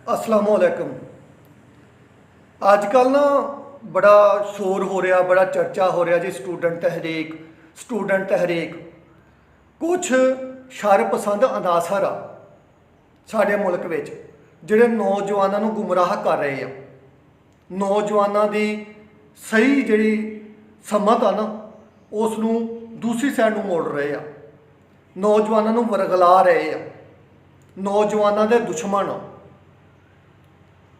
असलामुअलैकुम। अजकल ना बड़ा शोर हो रहा, बड़ा चर्चा हो रहा जी स्टूडेंट तहरीक। कुछ शरपसंद अनासर आ साडे मुल्क विच जिहड़े नौजवानों नूं गुमराह कर रहे हैं। नौजवानों की सही जिहड़ी समझ आ ना उसनूं दूसरी साइड नूं मोड़ रहे हैं, नौजवानों नूं वरगला रहे हैं, नौजवानों के दुश्मन आ।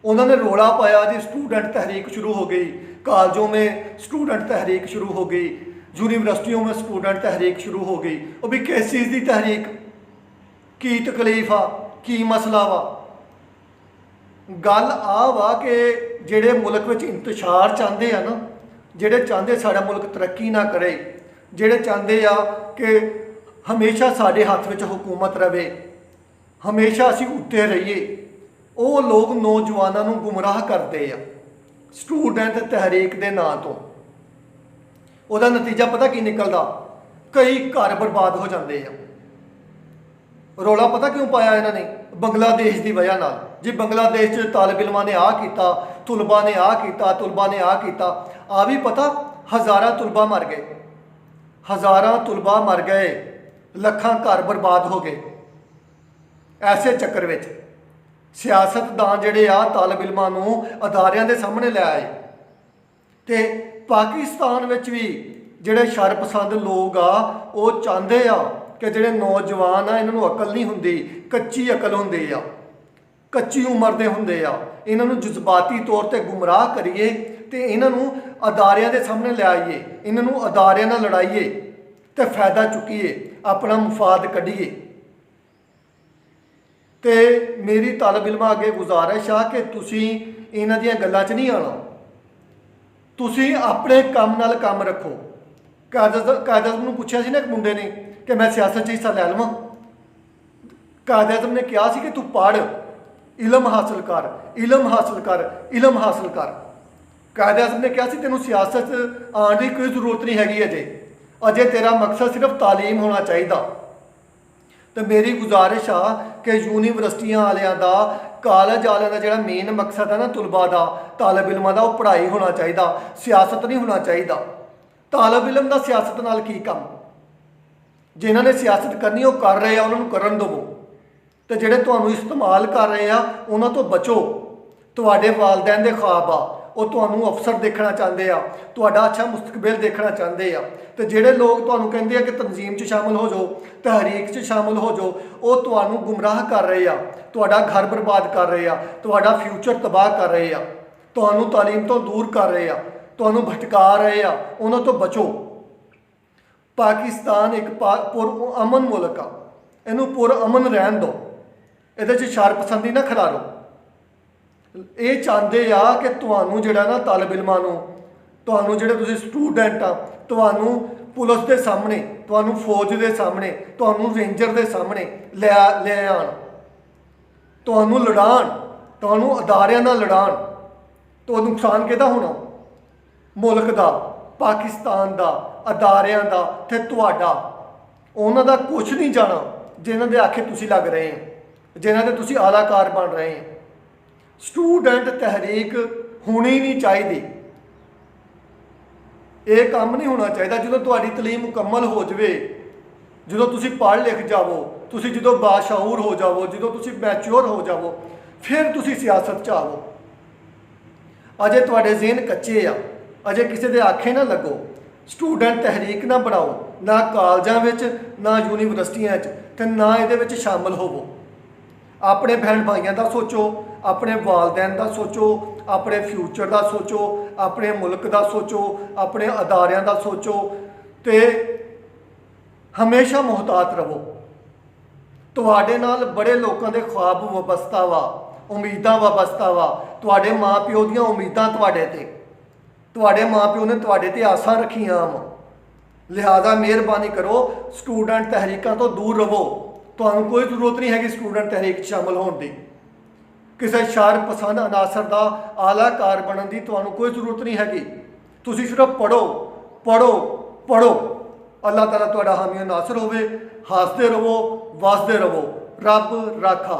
उन्होंने रोड़ा पाया जी स्टूडेंट तहरीक शुरू हो गई, कॉलेजों में स्टूडेंट तहरीक शुरू हो गई, यूनिवर्सिटियों में स्टूडेंट तहरीक शुरू हो गई। और भी किस चीज़ की तहरीक, की तकलीफ आ, की मसला वा। गल आ वा कि जेड़े मुल्क में इंतशार चाहते हैं ना, जेड़े चाहते साड़ा मुल्क तरक्की ना करे, जेड़े चाहते आ कि हमेशा साढ़े हाथ में हुकूमत रहे, हमेशा असी उत्ते रहिए, वो लोग नौजवानों को गुमराह करते हैं स्टूडेंट तहरीक के नाँ तो। उसका नतीजा पता की निकलता, कई घर बर्बाद हो जाते हैं। रौला पता क्यों पाया इन्होंने? बंगलादेश की वजह नाल जी। बांग्लादेश तालिब इलमां ने आ किया, तुलबा ने आ किया, तुलबा ने आ किया। आ भी पता हज़ारां तुलबा मर गए, हज़ारां तुलबा मर गए, लखां घर बर्बाद हो गए। ऐसे चक्कर में सियासतदान जिहड़े आ तालिब इलमां नूं अदारियां दे सामने लै आए। तो पाकिस्तान विच भी जिहड़े शरपसंद लोग आ वो चाहते आ कि जिहड़े नौजवान आ इन्हां नूं अकल नहीं हुंदी, कच्ची अकल हुंदी आ, कच्ची उम्र दे हुंदे आ। इन्हां नूं जज्बाती तौर पर गुमराह करिए तो इन्हां नूं अदारियां दे सामने लै आइए, इन्हां नूं अदारियां नाल लड़ाइए तो फायदा चुकीए, अपना मुफाद कढ़ीए। तो मेरी तालिब इलमां अगे गुजारिश आ कि तुसी इन्हां दीयां गल्लां च नहीं आना, तुसी अपने काम नाल काम रखो। कायद आज़म नूं पुछया सी ना एक मुंडे ने कि मैं सियासत च हिस्सा लै लवां। कायद आज़म ने कहा सी कि तू पढ़, इलम हासिल कर, इलम हासिल कर, इलम हासिल कर। कायद आज़म ने कहा सी तेनों सियासत आने की कोई जरूरत नहीं हैगी, अजे तेरा मकसद सिर्फ तालीम होना चाहिए। तो मेरी गुजारिश आ कि यूनिवर्सिटियां वालियां दा, कॉलेज वालियां दा जिहड़ा मेन मकसद है ना तुलबा दा, तालिब इलमां दा, वो पढ़ाई होना चाहिए, सियासत नहीं होना चाहिए। तालिब इलम दा सियासत नाल की काम? जिन्हां ने सियासत करनी वो कर रहे हैं, उन्होंने करन दवो। तो जिहड़े तुहानूं इस्तेमाल कर रहे हैं उन्हां तो बचो। तुहाडे वालदैन दे ख्वाब आ, वो तुहानूं अफसर देखना चाहते हैं, तुहाडा अच्छा मुस्तकबिल देखना चाहते हैं। तो जिहड़े लोग तुहानूं कहंदे आ कि तंजीम च शामिल हो जाओ, तहरीक च शामिल हो जाओ, वो तुहानूं गुमराह कर रहे हैं, तुहाडा घर बर्बाद कर रहे हैं, तुहाडा फ्यूचर तबाह कर रहे हैं, तुहानूं तालीम तो दूर कर रहे हैं, तुहानूं भटका रहे हैं। उन्हां तो बचो। पाकिस्तान एक पुरअमन मुल्क आ, इनू पुरअमन रहन दो, ये शरपसंदी ना खिलारो। ये चाहते आ कि तुहानूं जिहड़ा ना तालिब इलमां नूं, तुहानूं जिहड़े तुसीं स्टूडेंट आ, तुहानूं पुलिस के सामने, तुहानूं फौज के सामने, तुहानूं रेंजर के सामने ले आन, तुहानूं लड़ान, तुहानूं अदारियां नाल लड़ान। तो नुकसान किहदा होना? मुल्क दा, पाकिस्तान दा, अदारियां दा ते तुहाडा। उन्हां दा कुछ नहीं जाना जिन्हां दे आखे तुसीं लग रहे हैं, जिन्हां दे तुसीं आलाकार बन रहे हैं। स्टूडेंट तहरीक होनी नहीं चाहिए, ये काम नहीं होना चाहिए। जो तुहाडी तलीम मुकम्मल हो जाए, जो तुसीं पढ़ लिख जावो, तुसीं जो बाशऊर हो जावो, जो तुसीं मैच्योर हो जावो, फिर तुसीं सियासत च आवो। अजे तुहाडे ज़हन कच्चे आ, अजे किसी दे आखे ना लगो। स्टूडेंट तहरीक ना बनाओ, ना कॉलेजां विच, ना यूनिवर्सिटियां ते ना ये शामिल होवो। अपने बहन भाइयों का सोचो, अपने वालदैन का सोचो, अपने फ्यूचर का सोचो, अपने मुल्क का सोचो, अपने अदारियां का सोचो। तो हमेशा मुहतात रहो। तुहाडे नाल बड़े लोगों के ख्वाब वाबस्ता वा, उम्मीदां वाबस्ता वा। तुहाडे माँ प्यो दीयां उम्मीदां तुहाडे ते, तुहाडे माँ प्यो ने तुहाडे ते आसां रखियां वा। लिहाजा मेहरबानी करो, स्टूडेंट तहरीकों तो दूर रहो। तुहानूं कोई जरूरत नहीं है स्टूडेंट तहरीक शामिल होने की, किसी शरपसंद अनासर का आलाकार बनने की तुहानूं कोई जरूरत नहीं हैगी। तुसीं सिर्फ पढ़ो, पढ़ो, पढ़ो। अल्लाह ताला तुहाडा हामी नासर होवे। हसदे रहो, वसदे रहो। रब राखा।